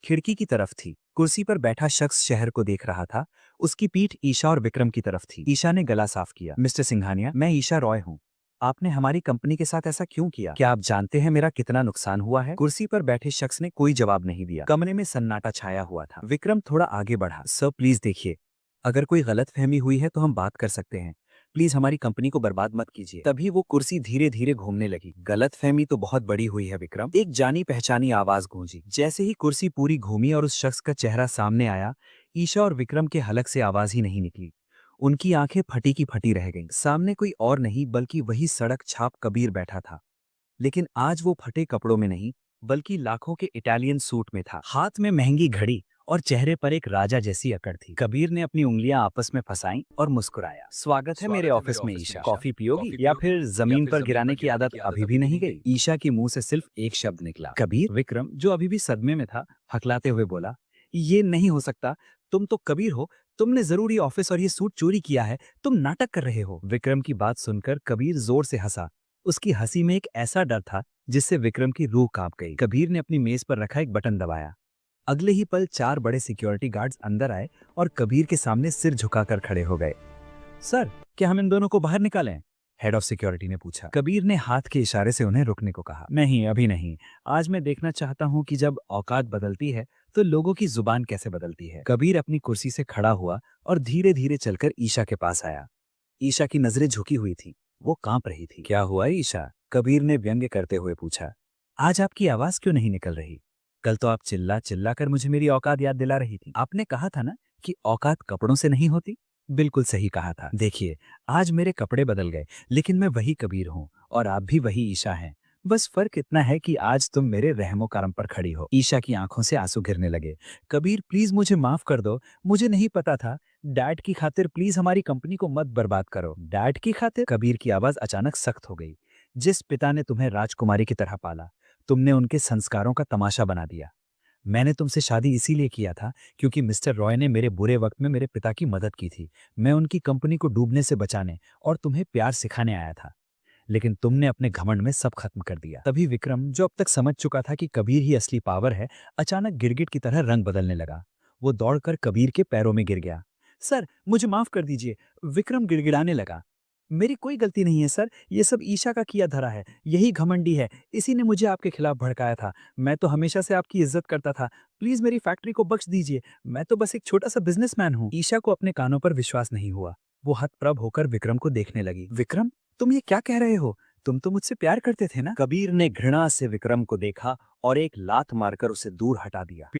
खिड़की की तरफ थी। कुर्सी पर बैठा शख्स शहर को देख रहा था। उसकी पीठ ईशा और विक्रम की तरफ थी। ईशा ने गला साफ किया। मिस्टर सिंघानिया, मैं ईशा रॉय हूँ। आपने हमारी कंपनी के साथ ऐसा क्यों किया? क्या आप जानते हैं मेरा कितना नुकसान हुआ है? कुर्सी पर बैठे शख्स ने कोई जवाब नहीं दिया। कमरे में सन्नाटा छाया हुआ था। विक्रम थोड़ा आगे बढ़ा। सर प्लीज देखिए, अगर कोई गलतफहमी हुई है तो हम बात कर सकते हैं। प्लीज हमारी कंपनी को बर्बाद मत कीजिए। तभी वो कुर्सी धीरे धीरे घूमने लगी। गलतफहमी तो बहुत बड़ी हुई है विक्रम, एक जानी पहचानी आवाज गूंजी। जैसे ही कुर्सी पूरी घूमी और उस शख्स का चेहरा सामने आया, ईशा और विक्रम के हलक से आवाज ही नहीं निकली। उनकी आंखें फटी की फटी रह गईं। सामने कोई और नहीं बल्कि वही सड़क छाप कबीर बैठा था। लेकिन आज वो फटे कपड़ों में नहीं बल्कि लाखों के इटालियन सूट में था। हाथ में महंगी घड़ी और चेहरे पर एक राजा जैसी अकड़ थी। कबीर ने अपनी उंगलियां आपस में फंसाईं और मुस्कुराया। स्वागत है मेरे ऑफिस में ईशा। कॉफी पियोगी या फिर जमीन पर गिराने की आदत अभी भी नहीं गई? ईशा की मुंह से सिर्फ एक शब्द निकला, कबीर। विक्रम, जो अभी भी सदमे में था, हकलाते हुए बोला, ये नहीं हो सकता। तुम तो कबीर हो। तुमने जरूर ये ऑफिस और ये सूट चोरी किया है। तुम नाटक कर रहे हो। विक्रम की बात सुनकर कबीर जोर से हंसा। उसकी हंसी में एक ऐसा डर था जिससे विक्रम की रूह कांप गई। कबीर ने अपनी मेज पर रखा एक बटन दबाया। अगले ही पल 4 बड़े सिक्योरिटी गार्ड्स अंदर आए और कबीर के सामने सिर झुकाकर खड़े हो गए। सर, क्या हम इन दोनों को बाहर निकालें? हेड ऑफ सिक्योरिटी ने पूछा। कबीर ने हाथ के इशारे से उन्हें रुकने को कहा। नहीं, अभी नहीं। आज मैं देखना चाहता हूं कि जब औकात बदलती है तो लोगों की जुबान कैसे बदलती है। कबीर अपनी कुर्सी से खड़ा हुआ और धीरे धीरे चलकर ईशा के पास आया। ईशा की नजरें झुकी हुई थी। वो कांप रही थी। क्या हुआ ईशा? कबीर ने व्यंग्य करते हुए पूछा। आज आपकी आवाज क्यों नहीं निकल रही? कल तो आप चिल्ला चिल्ला कर मुझे मेरी औकात याद दिला रही थी। आपने कहा था ना कि औकात कपड़ों से नहीं होती। बिल्कुल सही कहा था। देखिए, आज मेरे कपड़े बदल गए लेकिन मैं वही कबीर हूँ और आप भी वही ईशा हैं। बस फर्क इतना है कि आज तुम मेरे रहमो करम पर खड़ी हो। ईशा की आंखों से आंसू गिरने लगे। कबीर, प्लीज मुझे माफ कर दो। मुझे नहीं पता था। डैड की खातिर प्लीज हमारी कंपनी को मत बर्बाद करो। डैड की खातिर? कबीर की आवाज अचानक सख्त हो गई। जिस पिता ने तुम्हें राजकुमारी की तरह पाला, तुमने उनके संस्कारों का तमाशा बना दिया। मैंने तुमसे शादी इसीलिए किया था क्योंकि मिस्टर रॉय ने मेरे बुरे वक्त में मेरे पिता की मदद की थी। मैं उनकी कंपनी को डूबने से बचाने और तुम्हें प्यार सिखाने आया था। लेकिन तुमने अपने घमंड में सब खत्म कर दिया। तभी विक्रम, जो अब तक समझ चुका था कि कबीर ही असली पावर है, अचानक गिरगिट की तरह रंग बदलने लगा। वो दौड़कर कबीर के पैरों में गिर गया। सर, मुझे माफ कर दीजिए। विक्रम गिड़गिड़ाने लगा। मेरी कोई गलती नहीं है सर, ये सब ईशा का किया धरा है। यही घमंडी है, इसी ने मुझे आपके खिलाफ भड़काया था। मैं तो हमेशा से आपकी इज्जत करता था। प्लीज मेरी फैक्ट्री को बख्श दीजिए। मैं तो बस एक छोटा सा बिजनेसमैन हूँ। ईशा को अपने कानों पर विश्वास नहीं हुआ। वो हतप्रभ होकर विक्रम को देखने लगी। विक्रम, तुम ये क्या कह रहे हो? तुम तो मुझसे प्यार करते थे ना? कबीर ने घृणा से विक्रम को देखा और एक लात मारकर उसे दूर हटा दिया।